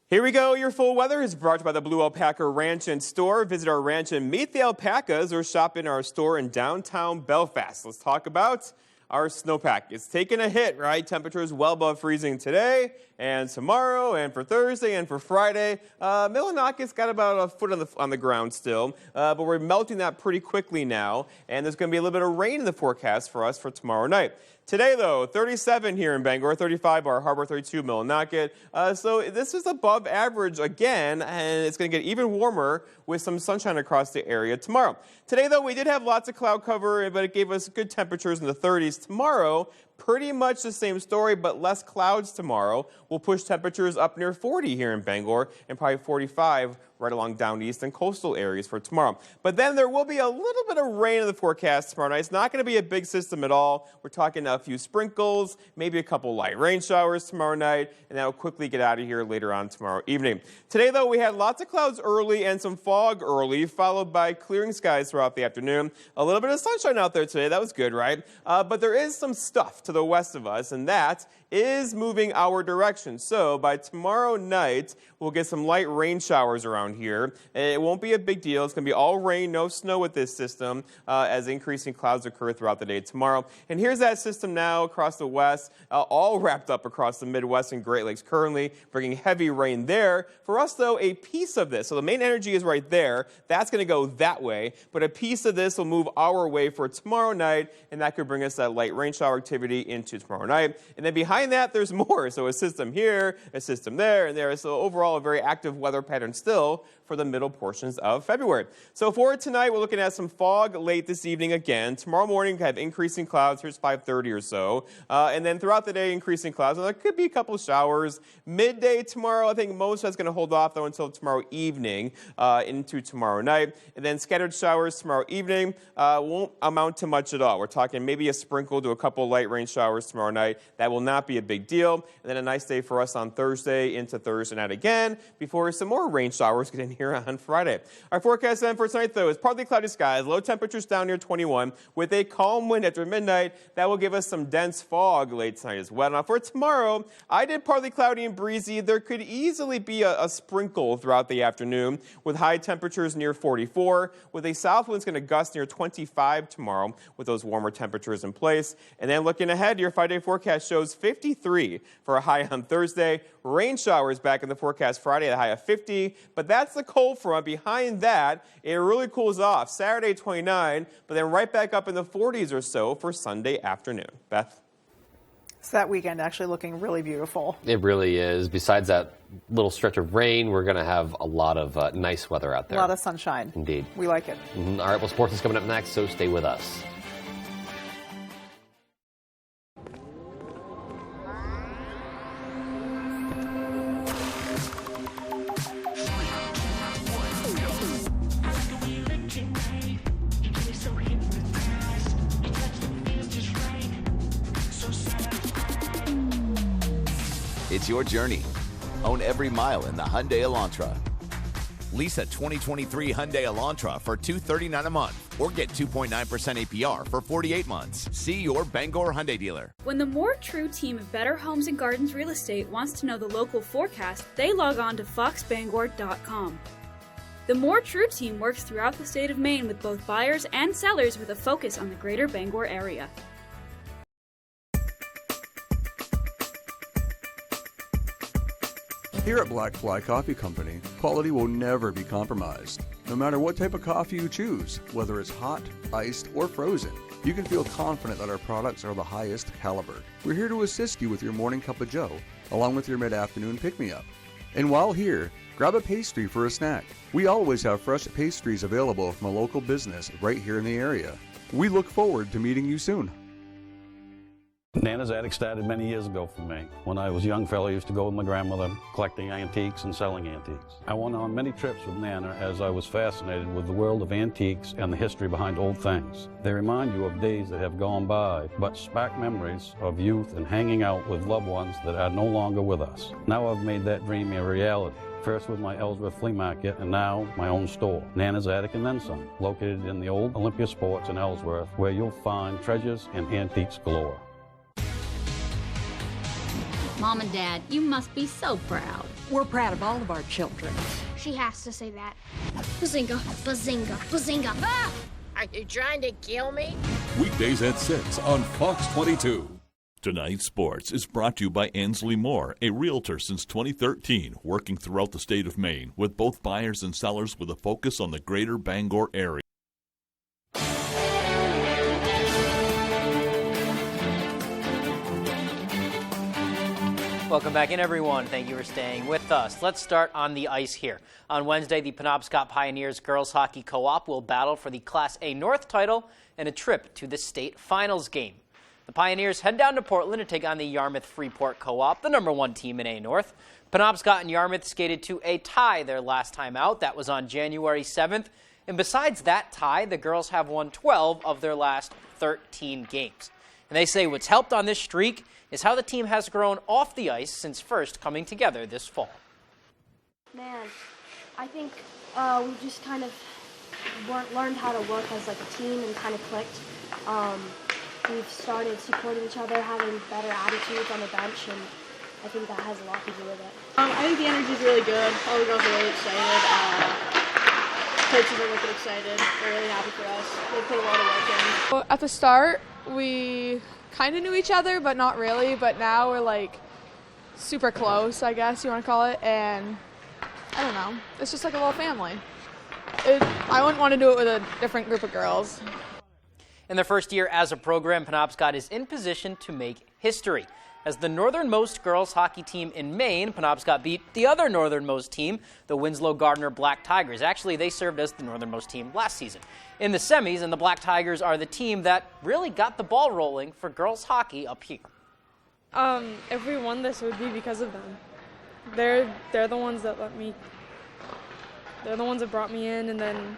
Here we go. Your full weather is brought to you by the Blue Alpaca Ranch and Store. Visit our ranch and meet the alpacas or shop in our store in downtown Belfast. Let's talk about our snowpack. It's taking a hit, right? Temperatures well above freezing today and tomorrow and for Thursday and for Friday. Millinocket's got about a foot on the ground still, but we're melting that pretty quickly now, and there's going to be a little bit of rain in the forecast for us for tomorrow night. Today, though, 37 here in Bangor, 35 Bar Harbor, 32 Millinocket. So this is above average again, and it's going to get even warmer with some sunshine across the area tomorrow. Today, though, we did have lots of cloud cover, but it gave us good temperatures in the 30s. Tomorrow, pretty much the same story, but less clouds tomorrow. We'll push temperatures up near 40 here in Bangor and probably 45 right along down east and coastal areas for tomorrow. But then there will be a little bit of rain in the forecast tomorrow night. It's not going to be a big system at all. We're talking a few sprinkles, maybe a couple light rain showers tomorrow night, and that will quickly get out of here later on tomorrow evening. Today, though, we had lots of clouds early and some fog early, followed by clearing skies throughout the afternoon. A little bit of sunshine out there today. That was good, right? But there is some stuff to the west of us, and that is moving our direction. So by tomorrow night, we'll get some light rain showers around here. It won't be a big deal. It's going to be all rain, no snow with this system as increasing clouds occur throughout the day tomorrow. And here's that system now across the west, all wrapped up across the Midwest and Great Lakes currently, bringing heavy rain there. For us, though, a piece of this, so the main energy is right there. That's going to go that way. But a piece of this will move our way for tomorrow night, and that could bring us that light rain shower activity into tomorrow night. And then behind that, there's more. So a system here, a system there, and there. So overall, a very active weather pattern still for the middle portions of February. So for tonight, we're looking at some fog late this evening again. Tomorrow morning, we have increasing clouds. Here's 5:30 or so. And then throughout the day, increasing clouds. And there could be a couple of showers. Midday tomorrow, I think most that's going to hold off, though, until tomorrow evening into tomorrow night. And then scattered showers tomorrow evening won't amount to much at all. We're talking maybe a sprinkle to a couple of light rain showers tomorrow night. That will not be a big deal. And then a nice day for us on Thursday into Thursday night again before some more rain showers get in here on Friday. Our forecast then for tonight, though, is partly cloudy skies, low temperatures down near 21 with a calm wind after midnight. That will give us some dense fog late tonight as well. Now for tomorrow, I did partly cloudy and breezy. There could easily be a sprinkle throughout the afternoon with high temperatures near 44 with a south wind's going to gust near 25 tomorrow with those warmer temperatures in place. And then looking ahead, your 5-day forecast shows 53 for a high on Thursday. Rain showers back in the forecast Friday at a high of 50, but that's the cold front. Behind that, it really cools off. Saturday 29, but then right back up in the 40s or so for Sunday afternoon. Beth? So that weekend actually looking really beautiful. It really is. Besides that little stretch of rain, we're going to have a lot of nice weather out there. A lot of sunshine. Indeed. We like it. All right, well, sports is coming up next, so stay with us. It's your journey. Own every mile in the Hyundai Elantra. Lease a 2023 Hyundai Elantra for $239 a month or get 2.9% APR for 48 months. See your Bangor Hyundai dealer. When the More True team of Better Homes and Gardens Real Estate wants to know the local forecast, they log on to foxbangor.com. The More True team works throughout the state of Maine with both buyers and sellers with a focus on the greater Bangor area. Here at Black Fly Coffee Company, quality will never be compromised. No matter what type of coffee you choose, whether it's hot, iced, or frozen, you can feel confident that our products are the highest caliber. We're here to assist you with your morning cup of joe, along with your mid-afternoon pick-me-up. And while here, grab a pastry for a snack. We always have fresh pastries available from a local business right here in the area. We look forward to meeting you soon. Nana's Attic started many years ago for me. When I was a young fellow, I used to go with my grandmother collecting antiques and selling antiques. I went on many trips with Nana as I was fascinated with the world of antiques and the history behind old things. They remind you of days that have gone by, but spark memories of youth and hanging out with loved ones that are no longer with us. Now I've made that dream a reality. First with my Ellsworth Flea Market, and now my own store, Nana's Attic and Then Some, located in the old Olympia Sports in Ellsworth, where you'll find treasures and antiques galore. Mom and Dad, you must be so proud. We're proud of all of our children. She has to say that. Bazinga, bazinga, bazinga. Ah! Are you trying to kill me? Weekdays at 6 on Fox 22. Tonight's Sports is brought to you by Ansley Moore, a realtor since 2013, working throughout the state of Maine with both buyers and sellers with a focus on the greater Bangor area. Welcome back in, everyone. Thank you for staying with us. Let's start on the ice here. On Wednesday, the Penobscot Pioneers girls hockey co-op will battle for the Class A North title and a trip to the state finals game. The Pioneers head down to Portland to take on the Yarmouth Freeport co-op, the #1 team in A North. Penobscot and Yarmouth skated to a tie their last time out. That was on January 7th. And besides that tie, the girls have won 12 of their last 13 games. And they say what's helped on this streak is how the team has grown off the ice since first coming together this fall. Man, I think we just kind of learned how to work as like a team and kind of clicked. We've started supporting each other, having better attitudes on the bench, and I think that has a lot to do with it. I think the energy is really good. All the girls are really excited. Coaches are looking excited. They're really happy for us. They put a lot of work in. Well, at the start, we kind of knew each other, but not really. But now we're like super close, I guess you want to call it. And I don't know. It's just like a little family. I wouldn't want to do it with a different group of girls. In their first year as a program, Penobscot is in position to make history. As the northernmost girls hockey team in Maine, Penobscot beat the other northernmost team, the Winslow-Gardner Black Tigers. Actually, they served as the northernmost team last season in the semis, and the Black Tigers are the team that really got the ball rolling for girls hockey up here. If we won this, it would be because of them. They're the ones that they're the ones that brought me in, and then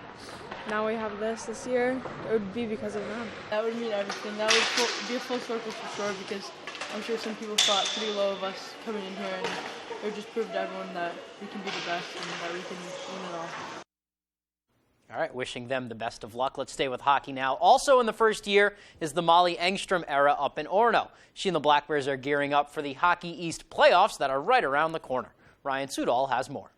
now we have this year. It would be because of them. That would mean everything. That would be a full circle for sure, because I'm sure some people thought pretty low of us coming in here, and it would just prove to everyone that we can be the best and that we can win it all. All right, wishing them the best of luck. Let's stay with hockey now. Also in the first year is the Molly Engstrom era up in Orono. She and the Black Bears are gearing up for the Hockey East playoffs that are right around the corner. Ryan Sudol has more.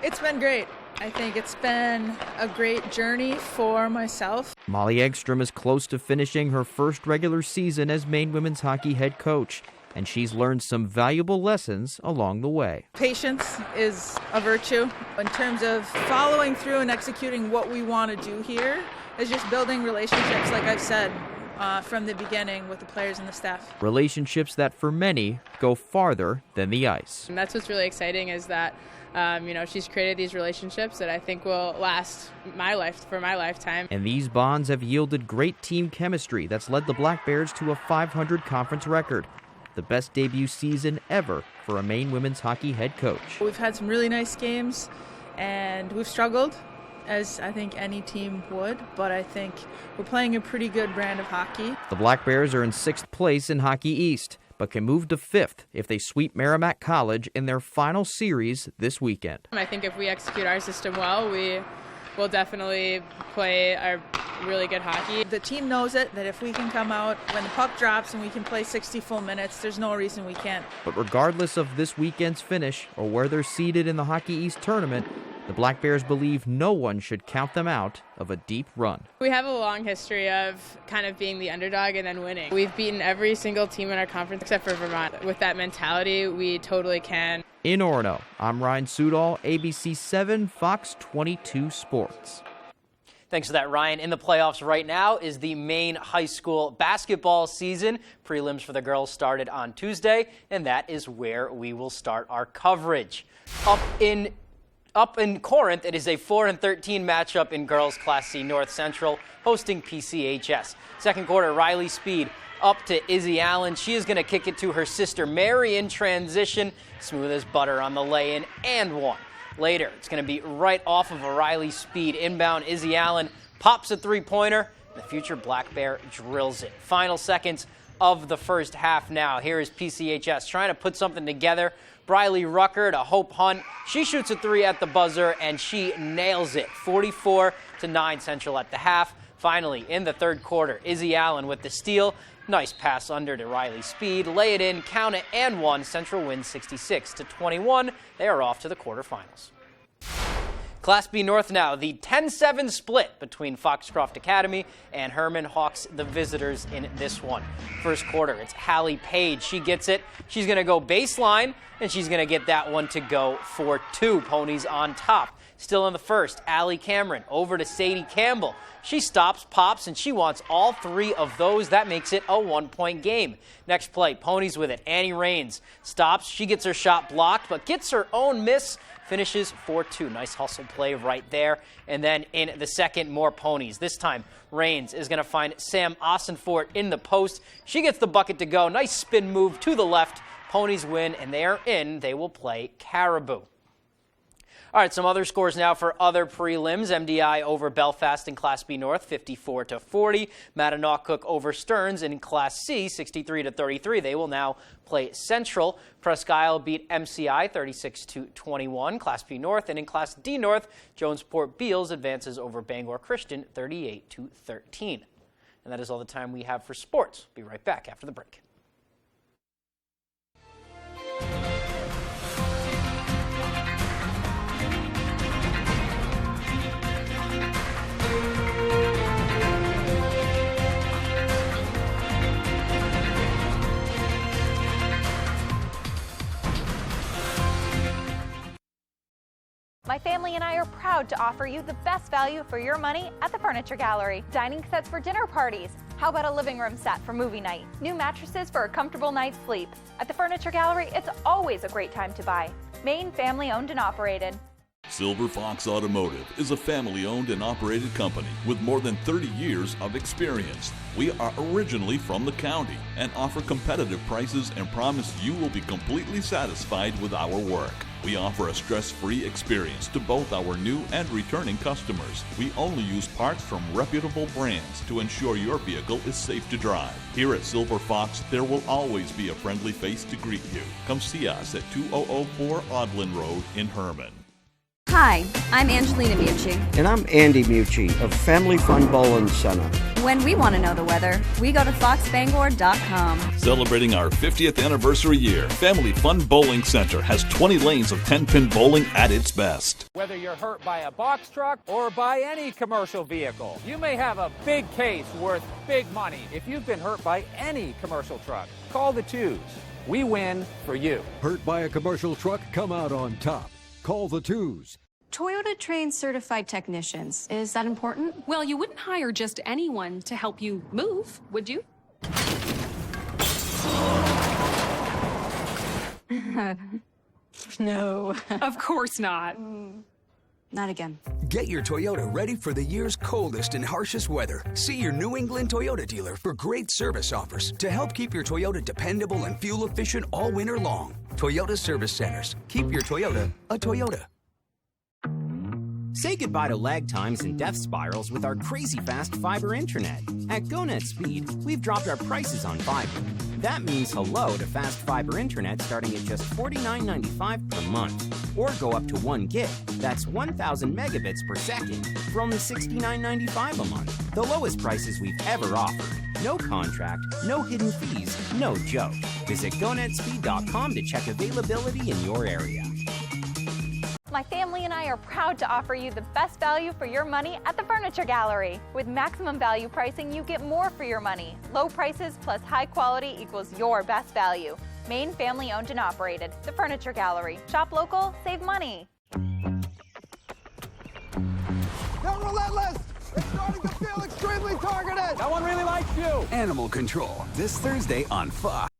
It's been great. I think it's been a great journey for myself. Molly Engstrom is close to finishing her first regular season as Maine women's hockey head coach, and she's learned some valuable lessons along the way. Patience is a virtue. In terms of following through and executing what we want to do here, is just building relationships, like I've said. from the beginning with the players and the staff. Relationships that for many go farther than the ice. And that's what's really exciting is that she's created these relationships that I think will last for my lifetime. And these bonds have yielded great team chemistry that's led the Black Bears to a 500 conference record. The best debut season ever for a Maine women's hockey head coach. We've had some really nice games, and we've struggled, as I think any team would, but I think we're playing a pretty good brand of hockey. The Black Bears are in 6th place in Hockey East, but can move to 5th if they sweep Merrimack College in their final series this weekend. I think if we execute our system well, we will definitely play our really good hockey. The team knows it, that if we can come out when the puck drops and we can play 60 full minutes, there's no reason we can't. But regardless of this weekend's finish or where they're seated in the Hockey East tournament, the Black Bears believe no one should count them out of a deep run. We have a long history of kind of being the underdog and then winning. We've beaten every single team in our conference except for Vermont. With that mentality, we totally can. In Orono, I'm Ryan Sudol, ABC 7, Fox 22 Sports. Thanks for that, Ryan. In the playoffs right now is the Maine high school basketball season. Prelims for the girls started on Tuesday, and that is where we will start our coverage. Up in Corinth, it is a 4-13 matchup in girls Class C North Central, hosting PCHS. Second quarter, Riley Speed up to Izzy Allen. She is going to kick it to her sister Mary in transition. Smooth as butter on the lay-in and one. Later, it's going to be right off of a Riley Speed inbound. Izzy Allen pops a three-pointer. The future Black Bear drills it. Final seconds of the first half now. Here is PCHS trying to put something together. Briley Rucker to Hope Hunt. She shoots a three at the buzzer, and she nails it. 44-9 Central at the half. Finally, in the third quarter, Izzy Allen with the steal. Nice pass under to Riley Speed. Lay it in, count it, and one. Central wins 66-21. They are off to the quarterfinals. Class B North now, the 10-7 split between Foxcroft Academy and Herman Hawks, the visitors in this one. First quarter, it's Hallie Page. She gets it. She's going to go baseline, and she's going to get that one to go for two. Ponies on top. Still in the first, Allie Cameron over to Sadie Campbell. She stops, pops, and she wants all three of those. That makes it a 1-point game. Next play, Ponies with it. Annie Rains stops. She gets her shot blocked, but gets her own miss. Finishes 4-2. Nice hustle play right there. And then in the second, more Ponies. This time, Rains is going to find Sam Ossenfort in the post. She gets the bucket to go. Nice spin move to the left. Ponies win, and they are in. They will play Caribou. All right, some other scores now for other prelims. MDI over Belfast in Class B North, 54-40. Mattanock over Stearns in Class C, 63-33. They will now play Central. Presque Isle beat MCI 36-21, Class B North. And in Class D North, Jonesport Beals advances over Bangor Christian 38-13. And that is all the time we have for sports. Be right back after the break. My family and I are proud to offer you the best value for your money at the Furniture Gallery. Dining sets for dinner parties. How about a living room set for movie night? New mattresses for a comfortable night's sleep. At the Furniture Gallery, it's always a great time to buy. Maine family owned and operated. Silver Fox Automotive is a family-owned and operated company with more than 30 years of experience. We are originally from the county and offer competitive prices and promise you will be completely satisfied with our work. We offer a stress-free experience to both our new and returning customers. We only use parts from reputable brands to ensure your vehicle is safe to drive. Here at Silver Fox, there will always be a friendly face to greet you. Come see us at 2004 Audlin Road in Herman. Hi, I'm Angelina Mucci. And I'm Andy Mucci of Family Fun Bowling Center. When we want to know the weather, we go to foxbangor.com. Celebrating our 50th anniversary year, Family Fun Bowling Center has 20 lanes of 10-pin bowling at its best. Whether you're hurt by a box truck or by any commercial vehicle, you may have a big case worth big money. If you've been hurt by any commercial truck, call the Twos. We win for you. Hurt by a commercial truck? Come out on top. Call the Twos. Toyota trains certified technicians. Is that important? Well, you wouldn't hire just anyone to help you move, would you? No. Of course not. Not again. Get your Toyota ready for the year's coldest and harshest weather. See your New England Toyota dealer for great service offers to help keep your Toyota dependable and fuel efficient all winter long. Toyota Service Centers. Keep your Toyota a Toyota. Say goodbye to lag times and death spirals with our crazy fast fiber internet. At GoNet Speed, we've dropped our prices on fiber. That means hello to fast fiber internet starting at just $49.95 per month. Or go up to 1 gig, that's 1,000 megabits per second, for only $69.95 a month. The lowest prices we've ever offered. No contract, no hidden fees, no joke. Visit GoNetspeed.com to check availability in your area. My family and I are proud to offer you the best value for your money at the Furniture Gallery. With maximum value pricing, you get more for your money. Low prices plus high quality equals your best value. Maine family owned and operated. The Furniture Gallery. Shop local, save money. They're relentless! They're starting to feel extremely targeted! That one really likes you! Animal Control, this Thursday on Fox.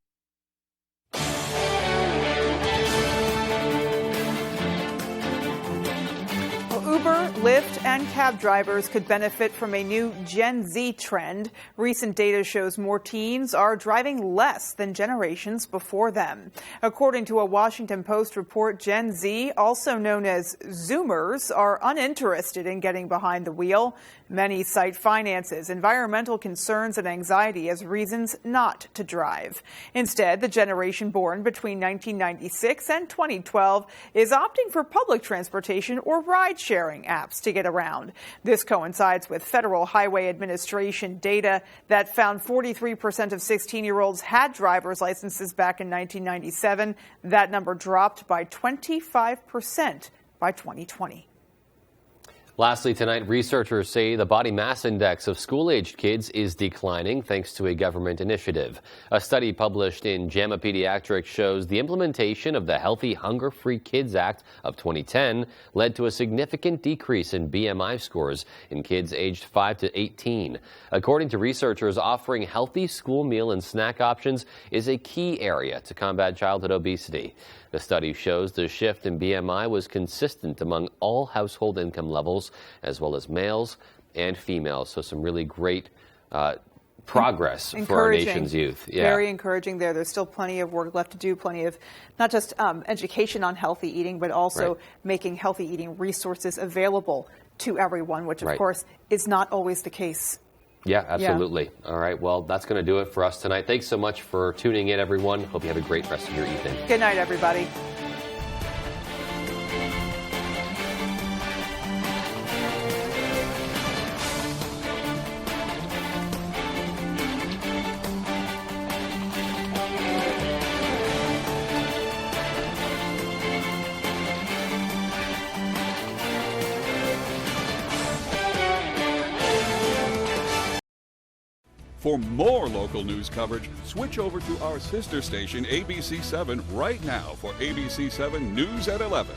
Uber, Lyft, and cab drivers could benefit from a new Gen Z trend. Recent data shows more teens are driving less than generations before them. According to a Washington Post report, Gen Z, also known as Zoomers, are uninterested in getting behind the wheel. Many cite finances, environmental concerns, and anxiety as reasons not to drive. Instead, the generation born between 1996 and 2012 is opting for public transportation or ride-sharing apps to get around. This coincides with Federal Highway Administration data that found 43% of 16-year-olds had driver's licenses back in 1997. That number dropped by 25% by 2020. Lastly tonight, researchers say the body mass index of school-aged kids is declining thanks to a government initiative. A study published in JAMA Pediatrics shows the implementation of the Healthy Hunger-Free Kids Act of 2010 led to a significant decrease in BMI scores in kids aged 5 to 18. According to researchers, offering healthy school meal and snack options is a key area to combat childhood obesity. The study shows the shift in BMI was consistent among all household income levels, as well as males and females. So some really great progress for our nation's youth. Yeah. Very encouraging there. There's still plenty of work left to do, plenty of not just education on healthy eating, but also making healthy eating resources available to everyone, which of course is not always the case. Yeah, absolutely. Yeah. All right. Well, that's going to do it for us tonight. Thanks so much for tuning in, everyone. Hope you have a great rest of your evening. Good night, everybody. For more local news coverage, switch over to our sister station, ABC7, right now for ABC7 News at 11.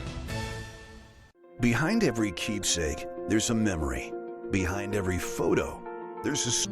Behind every keepsake, there's a memory. Behind every photo, there's a...